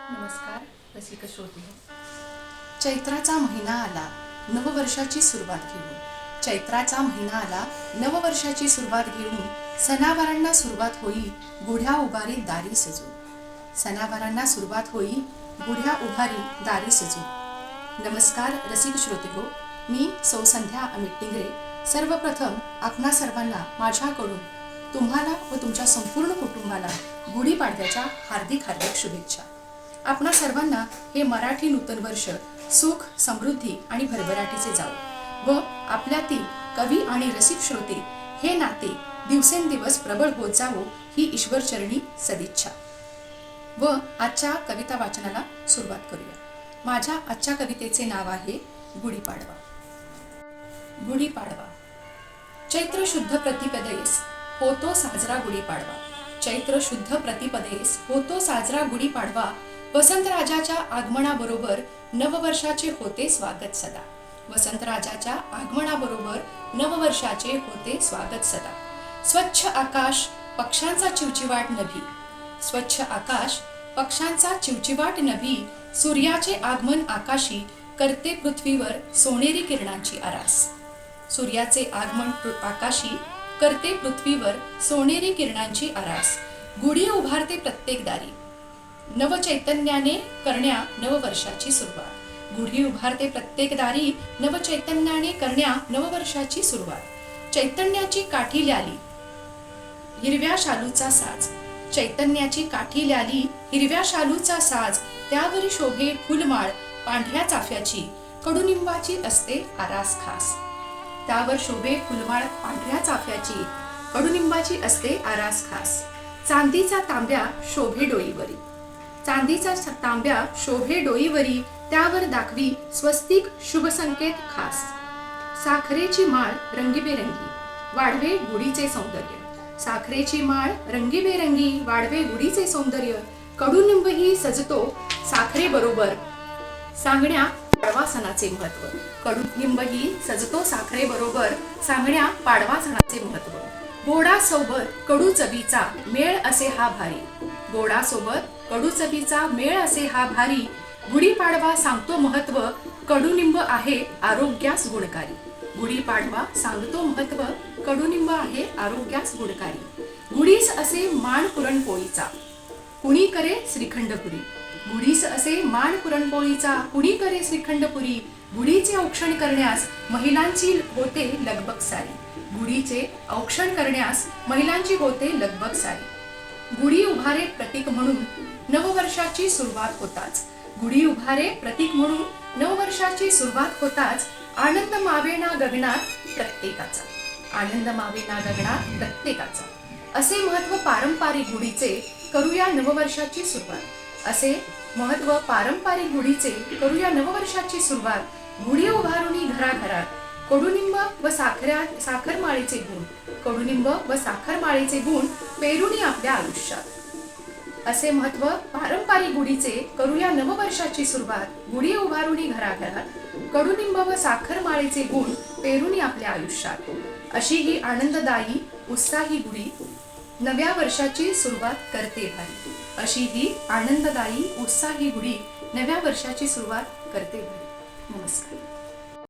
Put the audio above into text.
नमस्कार रसिक श्रोते. चैत्राचा महिना आला नववर्षाची सुरुवात घेऊन. चैत्राचा महिना आला नववर्षाची सुरुवात घेऊन. सणावारांना सुरुवात होई गुढ्या उभारी दारी सजून. सणावारांना सुरुवात होई गुढ्या उभारी दारी सजून. नमस्कार रसिक श्रोते हो, मी सौ संध्या अमित टिंगरे. सर्वप्रथम आपणा सर्वांना माझ्याकडून तुम्हाला व तुमच्या संपूर्ण कुटुंबाला गुढीपाडव्याच्या हार्दिक शुभेच्छा. आपणा सर्वांना हे मराठी नूतन वर्ष सुख, समृद्धी आणि भरभराटीचे जावो व आपल्यातील कवी आणि रसिक श्रोते हे नाते दिवसेंदिवस प्रबळ होत जावो ही ईश्वरचरणी सदिच्छा. व आजच्या कविता वाचनाला सुरुवात करूया. माझ्या आजच्या कवितेचे नाव आहे गुढीपाडवा. गुढीपाडवा. चैत्र शुद्ध प्रतिपदेस होतो साजरा गुढीपाडवा. चैत्र शुद्ध प्रतिपदेस होतो साजरा गुढीपाडवा. वसंतराजाच्या आगमनाबरोबर नववर्षाचे होते स्वागत सदा. वसंतराजाच्या आगमनाबरोबर नववर्षाचे होते स्वागत सदा. स्वच्छ आकाश पक्ष्यांचा चिवचिवाट नभी. स्वच्छ आकाश पक्ष्यांचा चिवचिवाट नभी. सूर्याचे आगमन आकाशी करते पृथ्वीवर सोनेरी किरणांची आरास. सूर्याचे आगमन आकाशी करते पृथ्वीवर सोनेरी किरणांची आरास. गुढी उभारते प्रत्येक दारी नवचैतन्याने करण्या नववर्षाची सुरुवात. गुढी उभारते प्रत्येक दारी नवचैतन्याने करण्या नववर्षाची सुरुवात. चैतन्याची काठी ल्याली हिरव्या शालूचा साज. चैतन्याची काठी ल्याली हिरव्या शालूचा साज. त्यावरी शोभे फुलमाळ पांढऱ्या चाफ्याची. कडुनिंबाची असते आरास खास. त्यावर शोभे फुलमाळ पांढऱ्या चाफ्याची. कडुनिंबाची असते आरास खास. चांदीचा तांब्या शोभे डोईवरी. चांदीचा तांब्या शोभे डोईवरी. त्यावर दाखवी स्वस्तिक शुभ संकेत खास. साखरेची माळ रंगीबेरंगी वाढवे गुढीचे सौंदर्य. साखरेची माळ रंगीबेरंगी वाढवे गुढीचे सौंदर्य. कडुनिंब ही सजतो साखरे बरोबर सांगण्या पाडवा सणाचे महत्व. कडुनिंब ही सजतो साखरे बरोबर सांगण्या पाडवा सणाचे महत्व. गोडा सोबत कडू चवीचा मेळ असे हा भारी. गोडा सोबत कडू चवीचा मेळ असे हा भारी. गुढीपाडवा सांगतो महत्व कडुनिंब आहे आरोग्यास गुणकारी. गुढीपाडवा सांगतो महत्व कडुनिंब आहे आरोग्यास गुणकारी. गुढीस असे मान पुरणपोळीचा कुणी करे श्रीखंडपुरी. गुढीस असे मान पुरणपोळीचा कुणी करे श्रीखंडपुरी. गुढीचे औक्षण करण्यास महिलांची होते लगबग सारी. गुढीचे औक्षण करण्यास महिलांची होते लगबग सारी. गुढी उभारे प्रतीक म्हणून नववर्षाची सुरुवात होताच. गुढी उभारे प्रतीक म्हणून नववर्षाची सुरुवात होताच. आनंद मावेना गगनात प्रत्येकाचा. आनंद मावेना गगनात प्रत्येकाचा. असे महत्व पारंपरिक गुढीचे करूया नववर्षाची सुरुवात. असे महत्व पारंपरिक गुढीचे करूया नववर्षाची सुरुवात. गुढी उभारुनी घराघरात कडुनिंब व साखरमाळेचे गुण. कडुनिंब व साखरमाळेचे गुण पेरुनी आपल्या आयुष्यात. असे महत्व पारंपरिक गुढीचे करूया नववर्षाची सुरुवात. गुढी उभारुनी घराघरात कडुनिंब व साखरमाळेचे गुण पेरुनी आपल्या आयुष्यात. अशी ही आनंददायी उत्साही गुढी नव्या वर्षाची सुरुवात करते भारी. अशी ही आनंददायी उत्साही गुढी नव्या वर्षाची सुरुवात करते भारी.